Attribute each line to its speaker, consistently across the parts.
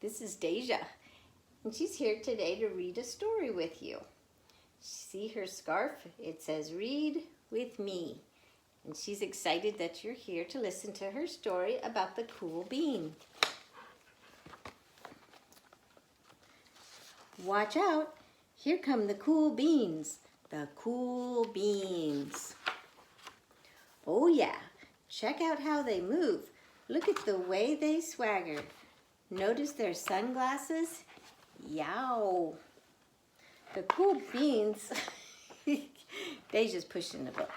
Speaker 1: This is DeJa, and she's here today to read a story with you. See her scarf? It says, "Read with me." And she's excited that you're here to listen to her story about the cool bean. Watch out, here come the cool beans. The cool beans. Oh yeah, check out how they move. Look at the way they swagger. Notice their sunglasses? Yow. The cool beans, DeJa's pushing the book.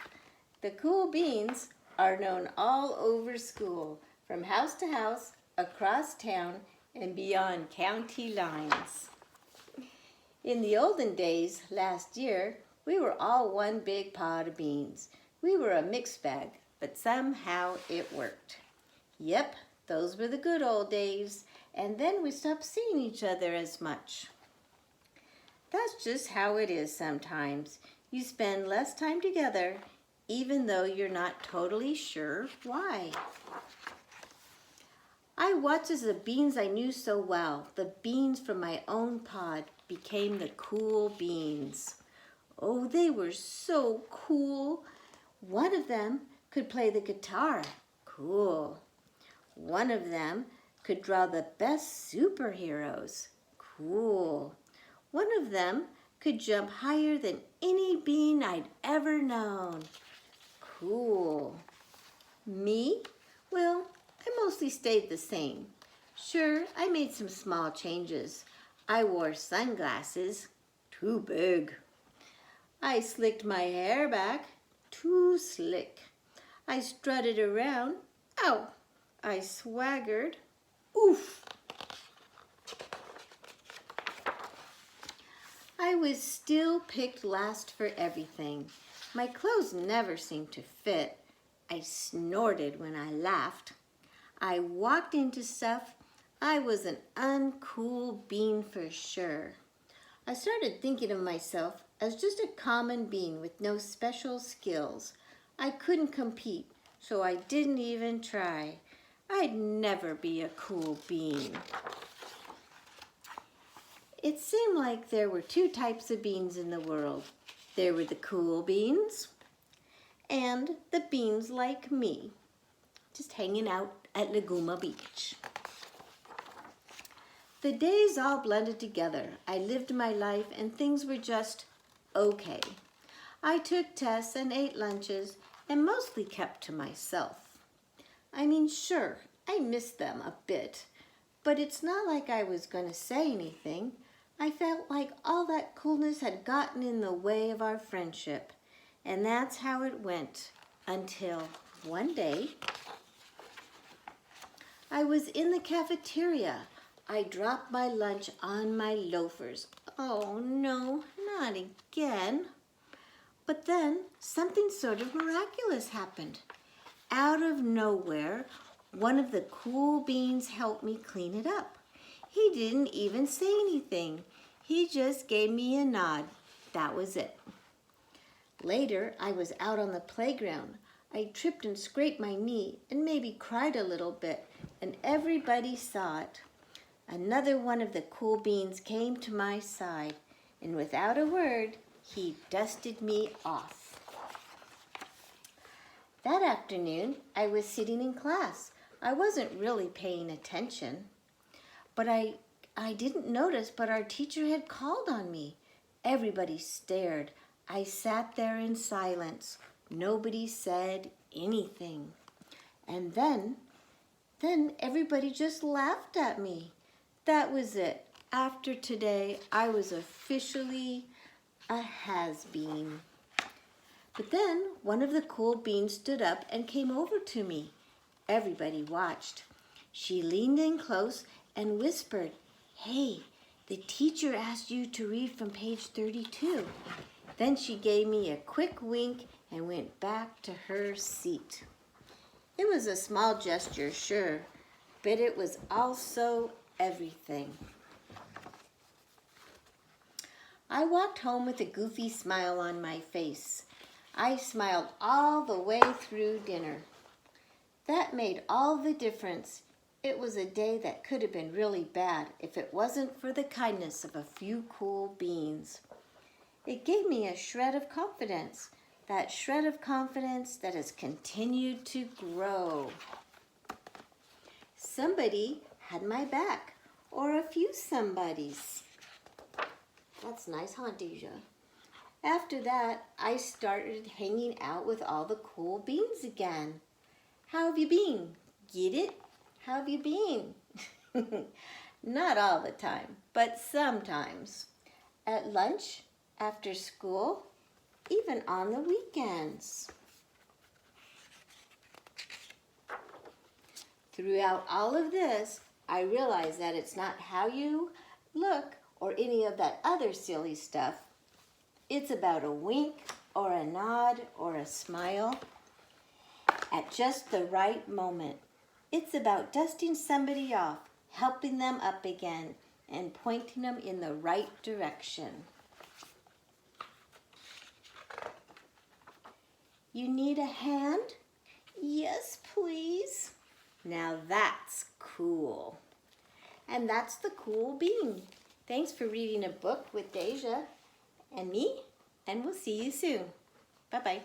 Speaker 1: The cool beans are known all over school, from house to house, across town, and beyond county lines. In the olden days, last year, we were all one big pot of beans. We were a mixed bag, but somehow it worked. Yep, those were the good old days, and then we stopped seeing each other as much. That's just how it is sometimes. You spend less time together, even though you're not totally sure why. I watched as the beans I knew so well, the beans from my own pod, became the cool beans. Oh, they were so cool. One of them could play the guitar. Cool. One of them could draw the best superheroes. Cool. One of them could jump higher than any bean I'd ever known. Cool. Me? Well, I mostly stayed the same. Sure, I made some small changes. I wore sunglasses. Too big. I slicked my hair back. Too slick. I strutted around. Ow! I swaggered. Oof! I was still picked last for everything. My clothes never seemed to fit. I snorted when I laughed. I walked into stuff. I was an uncool bean for sure. I started thinking of myself as just a common bean with no special skills. I couldn't compete, so I didn't even try. I'd never be a cool bean. It seemed like there were two types of beans in the world. There were the cool beans and the beans like me, just hanging out at Laguna Beach. The days all blended together. I lived my life and things were just okay. I took tests and ate lunches and mostly kept to myself. I mean, sure, I missed them a bit, but it's not like I was going to say anything. I felt like all that coolness had gotten in the way of our friendship, and that's how it went until one day I was in the cafeteria. I dropped my lunch on my loafers. Oh no, not again. But then something sort of miraculous happened. Out of nowhere, one of the cool beans helped me clean it up. He didn't even say anything. He just gave me a nod. That was it. Later, I was out on the playground. I tripped and scraped my knee and maybe cried a little bit, and everybody saw it. Another one of the cool beans came to my side, and without a word, he dusted me off. That afternoon, I was sitting in class. I wasn't really paying attention, but I didn't notice, but our teacher had called on me. Everybody stared. I sat there in silence. Nobody said anything. And then everybody just laughed at me. That was it. After today, I was officially a has-been. But then one of the cool beans stood up and came over to me. Everybody watched. She leaned in close and whispered, "Hey, the teacher asked you to read from page 32. Then she gave me a quick wink and went back to her seat. It was a small gesture, sure, but it was also everything. I walked home with a goofy smile on my face. I smiled all the way through dinner. That made all the difference. It was a day that could have been really bad if it wasn't for the kindness of a few cool beans. It gave me a shred of confidence, that shred of confidence that has continued to grow. Somebody had my back, or a few somebodies. That's nice, huh, DeJa? After that, I started hanging out with all the cool beans again. How have you been? Get it? How have you been? Not all the time, but sometimes. At lunch, after school, even on the weekends. Throughout all of this, I realize that it's not how you look or any of that other silly stuff. It's about a wink or a nod or a smile at just the right moment. It's about dusting somebody off, helping them up again, and pointing them in the right direction. You need a hand? Yes, please. Now that's cool. And that's the cool bean. Thanks for reading a book with DeJa and me, and we'll see you soon. Bye-bye.